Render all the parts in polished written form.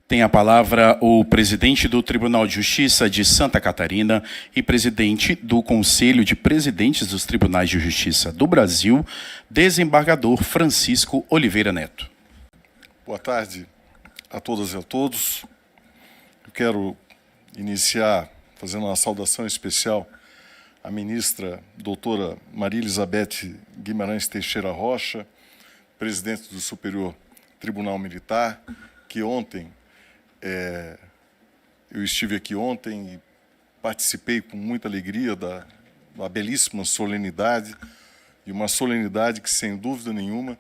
Tem a palavra o presidente do Tribunal de Justiça de Santa Catarina e presidente do Conselho de Presidentes dos Tribunais de Justiça do Brasil, desembargador Francisco Oliveira Neto. Boa tarde a todas e a todos. Eu quero iniciar fazendo uma saudação especial à ministra doutora Maria Elizabeth Guimarães Teixeira Rocha, presidente do Superior Tribunal Militar, que ontem, eu estive aqui ontem e participei com muita alegria da belíssima solenidade, e uma solenidade que, sem dúvida nenhuma,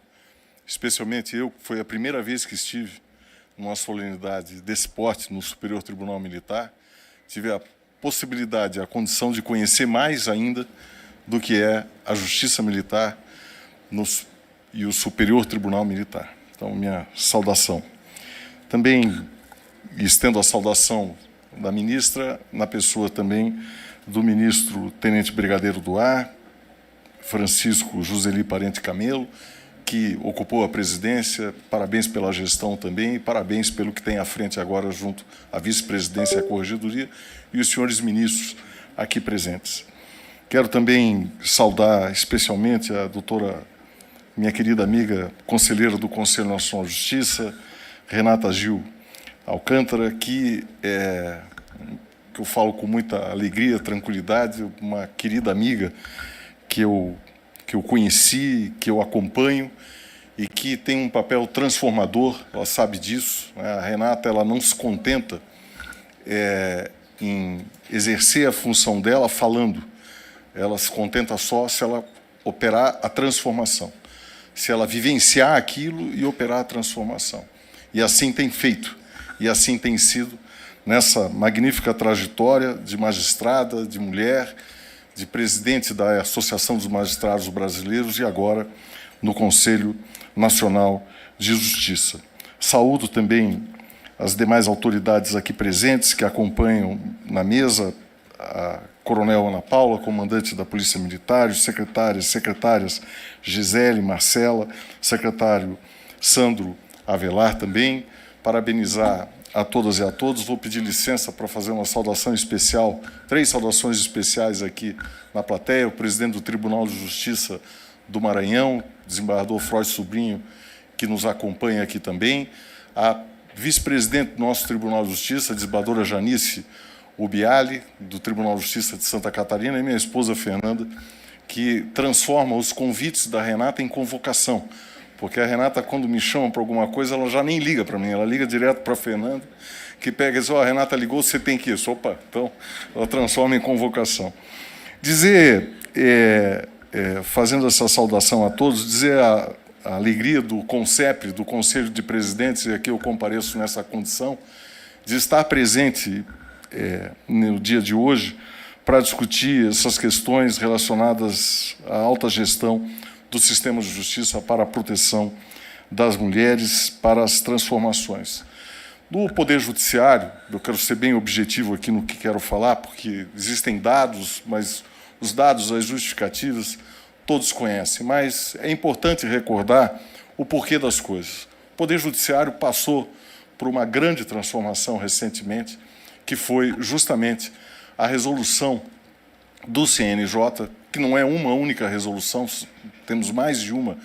especialmente eu, foi a primeira vez que estive numa solenidade desse porte no Superior Tribunal Militar, tive a possibilidade, a condição de conhecer mais ainda do que é a Justiça Militar e o Superior Tribunal Militar. Então, minha saudação. Também estendo a saudação da ministra, na pessoa também do ministro Tenente Brigadeiro do Ar, Francisco Juseli Parente Camelo, que ocupou a presidência. Parabéns pela gestão também e parabéns pelo que tem à frente agora junto à vice-presidência e à corregedoria e os senhores ministros aqui presentes. Quero também saudar especialmente a doutora, minha querida amiga, conselheira do Conselho Nacional de Justiça, Renata Gil Alcântara, que eu falo com muita alegria, tranquilidade, uma querida amiga que eu conheci, que eu acompanho e que tem um papel transformador, ela sabe disso, né? A Renata, ela não se contenta em exercer a função dela falando, ela se contenta só se ela operar a transformação, se ela vivenciar aquilo e operar a transformação. E assim tem feito, e assim tem sido nessa magnífica trajetória de magistrada, de mulher, de presidente da Associação dos Magistrados Brasileiros e agora no Conselho Nacional de Justiça. Saúdo também as demais autoridades aqui presentes que acompanham na mesa, a Coronel Ana Paula, comandante da Polícia Militar, os secretárias Gisele, Marcela, secretário Sandro Avelar também, parabenizar a todas e a todos. Vou pedir licença para fazer uma saudação especial, 3 saudações especiais aqui na plateia, o presidente do Tribunal de Justiça do Maranhão, desembargador Freud Sobrinho, que nos acompanha aqui também, a vice-presidente do nosso Tribunal de Justiça, a desembargadora Janice Ubiali, do Tribunal de Justiça de Santa Catarina, e minha esposa Fernanda, que transforma os convites da Renata em convocação, porque a Renata, quando me chama para alguma coisa, ela já nem liga para mim, ela liga direto para a Fernanda, que pega e diz, ó, a Renata ligou, você tem que ir. Opa, então ela transforma em convocação. Dizer, fazendo essa saudação a todos, dizer a alegria do CONCEP, do Conselho de Presidentes, e aqui eu compareço nessa condição, de estar presente no dia de hoje para discutir essas questões relacionadas à alta gestão do sistema de justiça para a proteção das mulheres, para as transformações. No Poder Judiciário, eu quero ser bem objetivo aqui no que quero falar, porque existem dados, mas os dados, as justificativas, todos conhecem, mas é importante recordar o porquê das coisas. O Poder Judiciário passou por uma grande transformação recentemente, que foi justamente a resolução do CNJ, que não é uma única resolução, temos mais de uma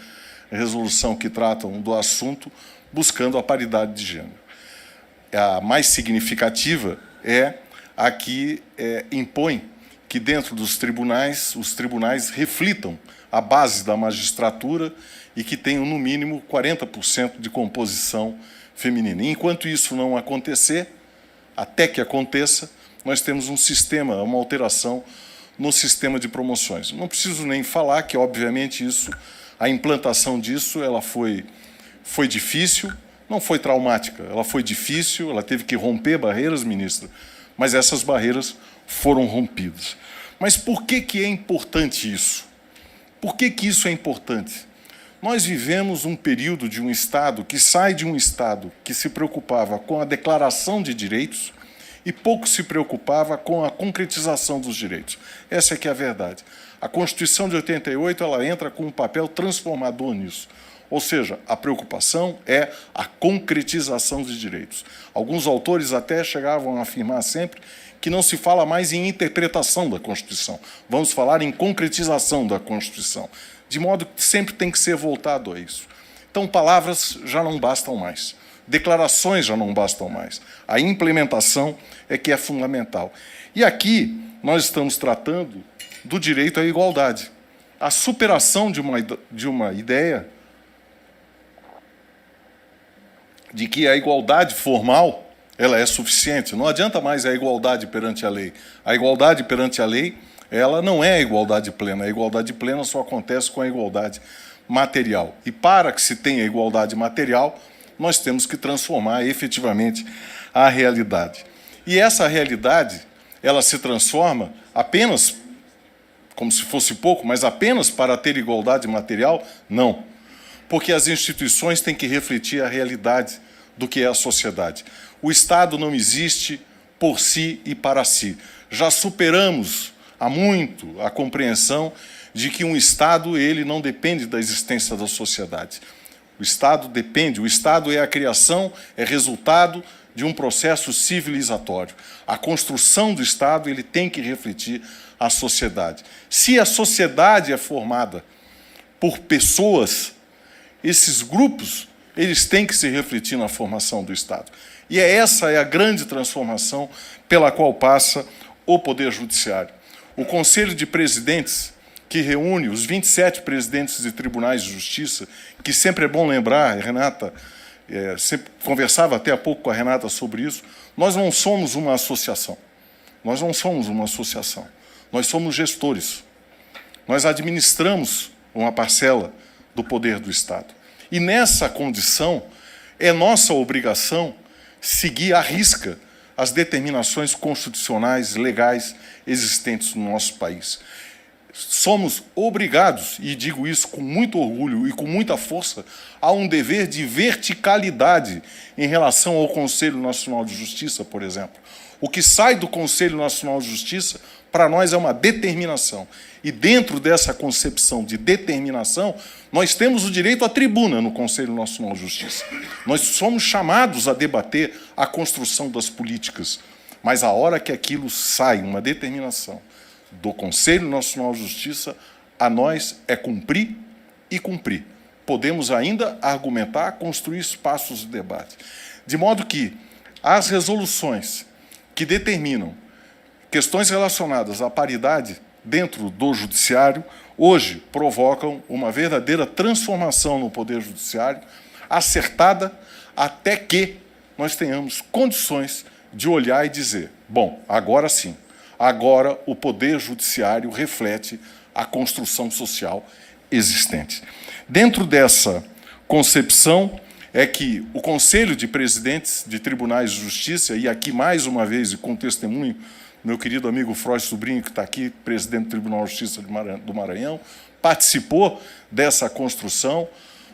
resolução que tratam do assunto, buscando a paridade de gênero. A mais significativa é a que impõe que dentro dos tribunais, os tribunais reflitam a base da magistratura e que tenham, no mínimo, 40% de composição feminina. E, enquanto isso não acontecer, até que aconteça, nós temos um sistema, uma alteração no sistema de promoções. Não preciso nem falar que, obviamente, a implantação disso ela foi difícil, não foi traumática, ela foi difícil, ela teve que romper barreiras, ministra, mas essas barreiras foram rompidas. Mas por que é importante isso? Por que isso é importante? Nós vivemos um período de um Estado que sai de um Estado que se preocupava com a declaração de direitos e pouco se preocupava com a concretização dos direitos. Essa é que é a verdade. A Constituição de 88 ela entra com um papel transformador nisso. Ou seja, a preocupação é a concretização dos direitos. Alguns autores até chegavam a afirmar sempre que não se fala mais em interpretação da Constituição. Vamos falar em concretização da Constituição. De modo que sempre tem que ser voltado a isso. Então, palavras já não bastam mais. Declarações já não bastam mais. A implementação é que é fundamental. E aqui nós estamos tratando do direito à igualdade. A superação de uma ideia de que a igualdade formal ela é suficiente. Não adianta mais a igualdade perante a lei. A igualdade perante a lei ela não é a igualdade plena. A igualdade plena só acontece com a igualdade material. E para que se tenha igualdade material, nós temos que transformar efetivamente a realidade. E essa realidade, ela se transforma apenas, como se fosse pouco, mas apenas para ter igualdade material? Não. Porque as instituições têm que refletir a realidade do que é a sociedade. O Estado não existe por si e para si. Já superamos há muito a compreensão de que um Estado ele não depende da existência da sociedade. O Estado depende, o Estado é a criação, é resultado de um processo civilizatório. A construção do Estado ele tem que refletir a sociedade. Se a sociedade é formada por pessoas, esses grupos eles têm que se refletir na formação do Estado. E essa é a grande transformação pela qual passa o Poder Judiciário. O Conselho de Presidentes, que reúne os 27 presidentes de tribunais de justiça, que sempre é bom lembrar, a Renata, sempre conversava até há pouco com a Renata sobre isso, nós não somos uma associação. Nós não somos uma associação. Nós somos gestores. Nós administramos uma parcela do poder do Estado. E nessa condição, é nossa obrigação seguir à risca as determinações constitucionais, legais, existentes no nosso país. Somos obrigados, e digo isso com muito orgulho e com muita força, a um dever de verticalidade em relação ao Conselho Nacional de Justiça, por exemplo. O que sai do Conselho Nacional de Justiça, para nós, é uma determinação. E dentro dessa concepção de determinação, nós temos o direito à tribuna no Conselho Nacional de Justiça. Nós somos chamados a debater a construção das políticas. Mas a hora que aquilo sai, uma determinação do Conselho Nacional de Justiça, a nós é cumprir e cumprir. Podemos ainda argumentar, construir espaços de debate. De modo que as resoluções que determinam questões relacionadas à paridade dentro do Judiciário, hoje provocam uma verdadeira transformação no Poder Judiciário, acertada até que nós tenhamos condições de olhar e dizer, bom, agora sim, agora o Poder Judiciário reflete a construção social existente. Dentro dessa concepção é que o Conselho de Presidentes de Tribunais de Justiça, e aqui mais uma vez, e com testemunho, meu querido amigo Frois Sobrinho, que está aqui, presidente do Tribunal de Justiça do Maranhão, participou dessa construção.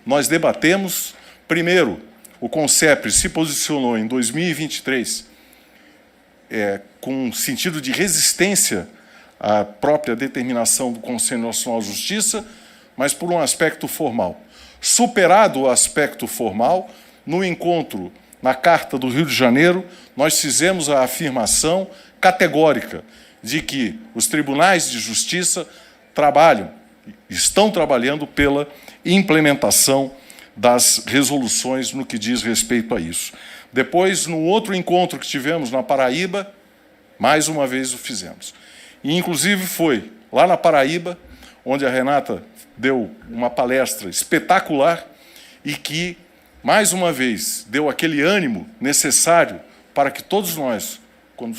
Nós debatemos, primeiro, o CONCEPRES se posicionou em 2023 com sentido de resistência à própria determinação do Conselho Nacional de Justiça, mas por um aspecto formal. Superado o aspecto formal, no encontro na Carta do Rio de Janeiro, nós fizemos a afirmação categórica de que os tribunais de justiça estão trabalhando pela implementação das resoluções no que diz respeito a isso. Depois, no outro encontro que tivemos na Paraíba, mais uma vez o fizemos. E, inclusive, foi lá na Paraíba, onde a Renata deu uma palestra espetacular e que, mais uma vez, deu aquele ânimo necessário para que todos nós, quando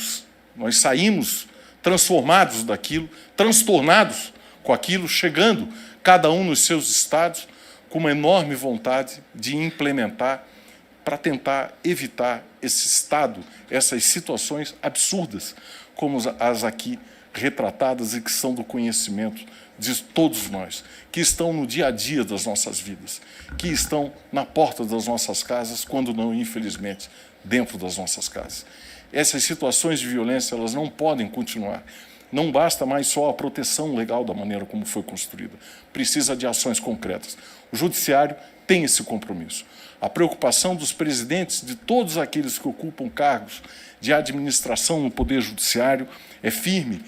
nós saímos transformados daquilo, transtornados com aquilo, chegando, cada um nos seus estados, com uma enorme vontade de implementar para tentar evitar esse estado, essas situações absurdas, como as aqui retratadas e que são do conhecimento de todos nós, que estão no dia a dia das nossas vidas, que estão na porta das nossas casas, quando não, infelizmente, dentro das nossas casas. Essas situações de violência, elas não podem continuar. Não basta mais só a proteção legal da maneira como foi construída. Precisa de ações concretas. O Judiciário tem esse compromisso. A preocupação dos presidentes de todos aqueles que ocupam cargos de administração no Poder Judiciário é firme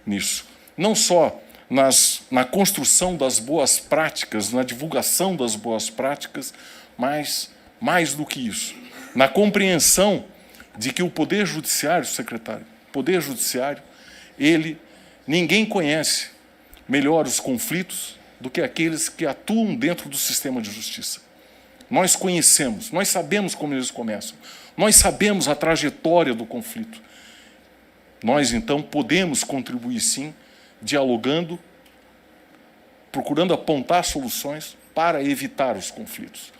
nisso. Não só na construção das boas práticas, na divulgação das boas práticas, mas, mais do que isso, na compreensão de que o Poder Judiciário, secretário, o Poder Judiciário, ninguém conhece melhor os conflitos do que aqueles que atuam dentro do sistema de justiça. Nós conhecemos, nós sabemos como eles começam, nós sabemos a trajetória do conflito. Nós, então, podemos contribuir, sim, dialogando, procurando apontar soluções para evitar os conflitos.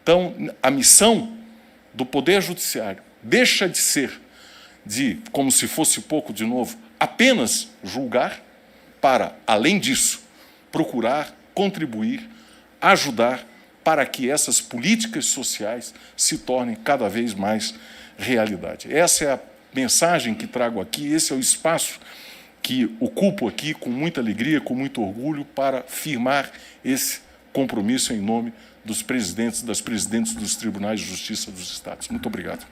Então, a missão do Poder Judiciário deixa de ser, como se fosse pouco de novo, apenas julgar, para, além disso, procurar, contribuir, ajudar para que essas políticas sociais se tornem cada vez mais realidade. Essa é a mensagem que trago aqui, esse é o espaço que ocupo aqui com muita alegria, com muito orgulho, para firmar esse compromisso em nome dos presidentes e das presidentes dos Tribunais de Justiça dos Estados. Muito obrigado.